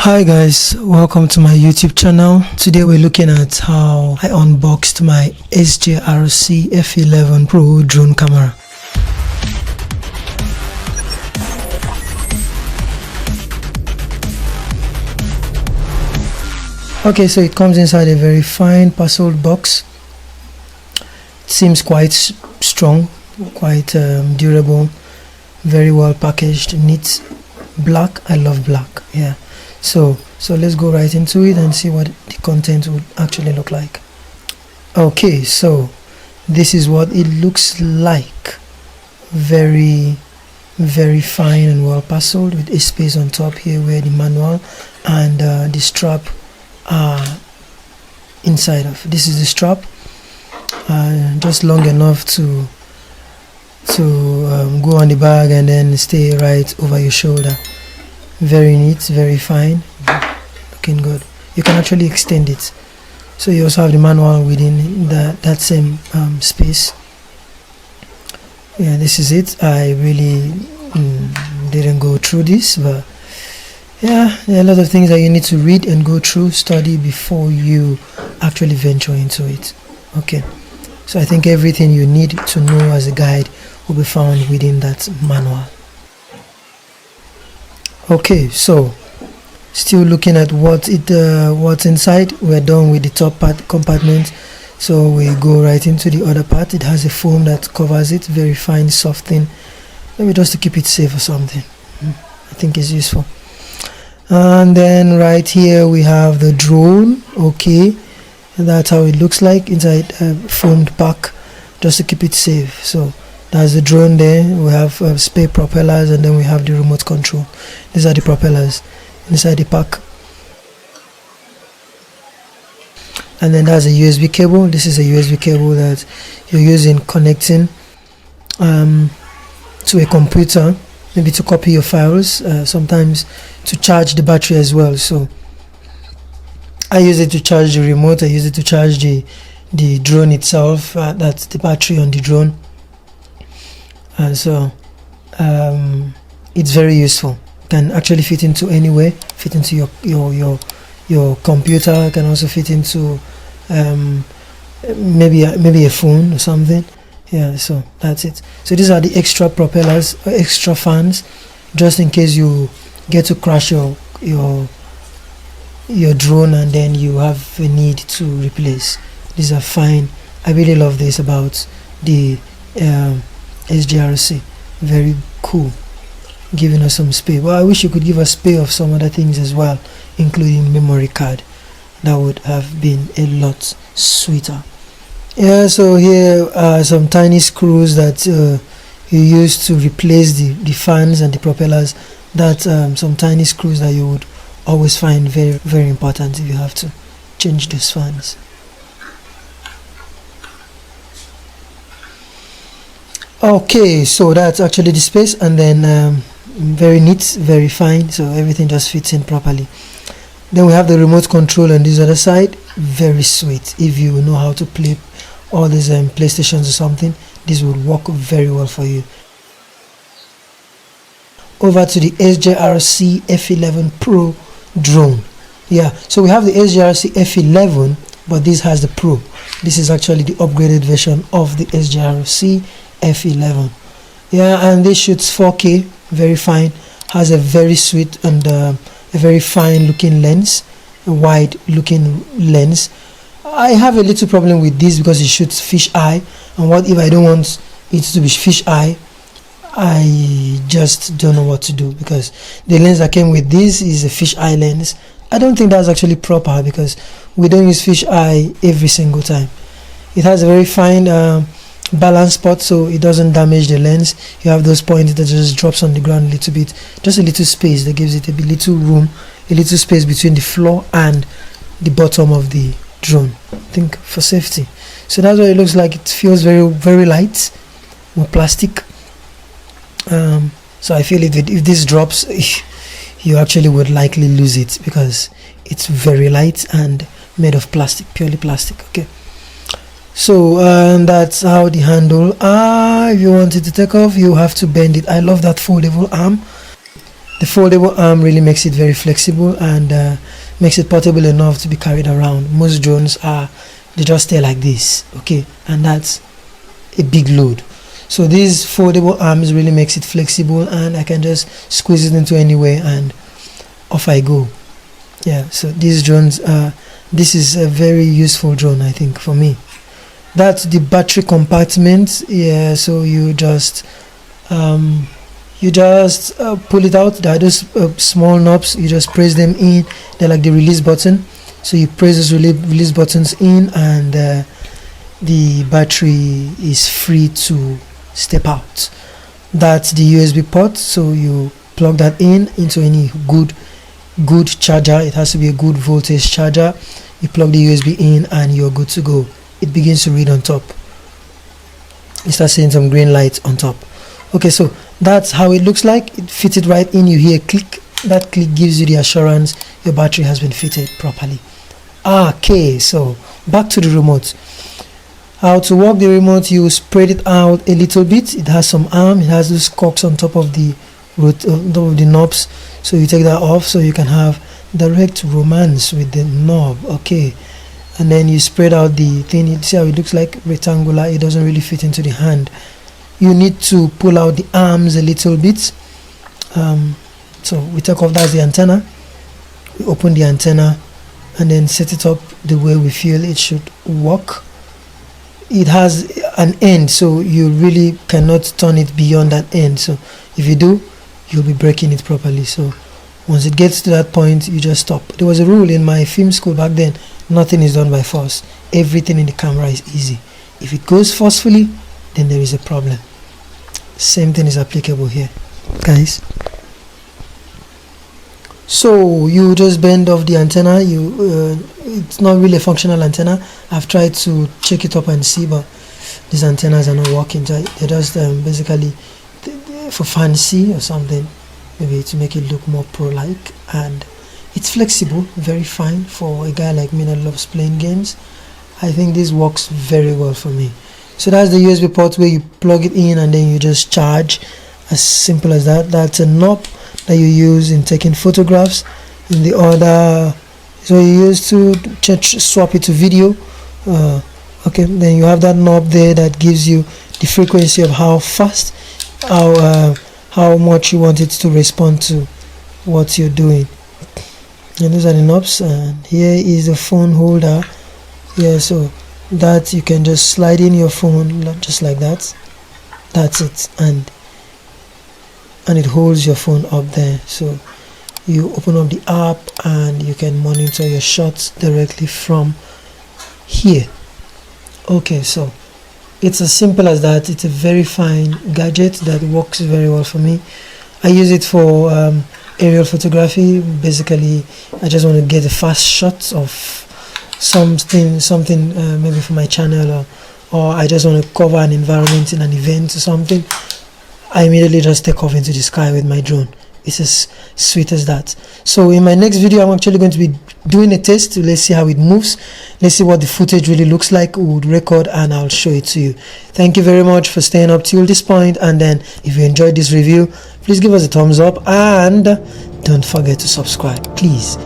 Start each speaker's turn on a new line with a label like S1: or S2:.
S1: Hi guys, welcome to my YouTube channel. Today we're looking at how I unboxed my Sjrc F11 Pro Drone camera. Okay, so it comes inside a very fine parcelled box. It seems quite strong, quite durable, very well packaged, neat, black. I love black. Yeah. So let's go right into it and see what the content would actually look like. Okay, so this is what it looks like. Very fine and well parcelled, with a space on top here where the manual and the strap are inside of. This is the strap, just long enough to go on the bag and then stay right over your shoulder. Very neat, very fine, looking good. You can actually extend it, so you also have the manual within that same space. Yeah, this is it. I really didn't go through this, but yeah, there are a lot of things that you need to read and go through, study before you actually venture into it. Okay, so I think everything you need to know as a guide will be found within that manual. Okay, so still looking at what's inside. We're done with the top part, compartment, so we go right into the other part. It has a foam that covers it, very fine, soft thing, maybe just to keep it safe or something. I think it's useful. And then right here we have the drone. Okay, and that's how it looks like inside a foamed pack, just to keep it safe. So that's the drone there. We have spare propellers, and then we have the remote control. These are the propellers inside the pack. And then that's a USB cable. This is a USB cable that you're using connecting to a computer, maybe to copy your files, sometimes to charge the battery as well. So I use it to charge the remote. I use it to charge the drone itself. That's the battery on the drone. And so it's very useful. Can actually fit into anywhere, fit into your computer, can also fit into maybe a phone or something. Yeah, so that's it. So these are the extra propellers, extra fans, just in case you get to crash your drone and then you have a need to replace. These are fine. I really love this about the Sjrc. Very cool, giving us some space. Well, I wish you could give us space of some other things as well, including memory card. That would have been a lot sweeter. Yeah, so here are some tiny screws that you use to replace the fans and the propellers. That's some tiny screws that you would always find very important if you have to change those fans. Okay, so that's actually the space, and then very neat, very fine, so everything just fits in properly. Then we have the remote control on this other side. Very sweet. If you know how to play all these PlayStations or something, this would work very well for you. Over to the Sjrc F11 Pro Drone. Yeah, so we have the Sjrc F11, but this has the Pro. This is actually the upgraded version of the Sjrc F11. Yeah, and this shoots 4K, very fine, has a very sweet and a very fine looking lens, a wide looking lens. I have a little problem with this because it shoots fish eye, and what if I don't want it to be fish eye? I just don't know what to do, because the lens that came with this is a fish eye lens. I don't think that's actually proper, because we don't use fish eye every single time. It has a very fine balance spot, so it doesn't damage the lens. You have those points that just drops on the ground a little bit, just a little space that gives it a little room, a little space between the floor and the bottom of the drone, I think, for safety. So that's what it looks like. It feels very light, more plastic. So I feel if this drops, you actually would likely lose it, because it's very light and made of plastic, purely plastic. Okay, so that's how the handle. If you want it to take off, you have to bend it. I love that foldable arm. The foldable arm really makes it very flexible and makes it portable enough to be carried around. Most drones they just stay like this, okay, and that's a big load. So these foldable arms really makes it flexible, and I can just squeeze it into anywhere and off I go. Yeah, so these drones, this is a very useful drone, I think, for me. That's the battery compartment. Yeah, so you just pull it out. There are those small knobs, you just press them in. They're like the release button, so you press those release buttons in, and the battery is free to step out. That's the USB port, so you plug that into any good charger. It has to be a good voltage charger. You plug the USB in and you're good to go. It begins to read on top. You start seeing some green lights on top. Okay, so that's how it looks like. It fits it right in. You hear a click. That click gives you the assurance your battery has been fitted properly. Okay, so back to the remote. How to work the remote: you spread it out a little bit. It has some arm, it has those cocks on top of the knobs, so you take that off so you can have direct romance with the knob. Okay, and then you spread out the thing. You see how it looks like rectangular. It doesn't really fit into the hand. You need to pull out the arms a little bit. So we take off, that's the antenna. We open the antenna and then set it up the way we feel it should work. It has an end, so you really cannot turn it beyond that end. So if you do, you'll be breaking it properly. So once it gets to that point, you just stop. There was a rule in my film school back then: nothing is done by force. Everything in the camera is easy. If it goes forcefully, then there is a problem. Same thing is applicable here, guys. So you just bend off the antenna. It's not really a functional antenna. I've tried to check it up and see, but these antennas are not working. They're just basically for fancy or something, maybe to make it look more pro-like. And it's flexible, very fine for a guy like me that loves playing games. I think this works very well for me. So that's the USB port where you plug it in and then you just charge. As simple as that. That's a knob that you use in taking photographs. In the other, so you use to swap it to video. Okay, then you have that knob there that gives you the frequency of how fast, how much you want it to respond to what you're doing. And those are the knobs. And here is the phone holder. Yeah, so that you can just slide in your phone just like that. That's it, and it holds your phone up there. So you open up the app and you can monitor your shots directly from here. Okay, so it's as simple as that. It's a very fine gadget that works very well for me. I use it for aerial photography. Basically, I just want to get a fast shot of something maybe for my channel, or I just want to cover an environment in an event or something. I immediately just take off into the sky with my drone. It's as sweet as that. So in my next video, I'm actually going to be doing a test. Let's see how it moves. Let's see what the footage really looks like. We would record and I'll show it to you. Thank you very much for staying up till this point. And then if you enjoyed this review, please give us a thumbs up and don't forget to subscribe, please.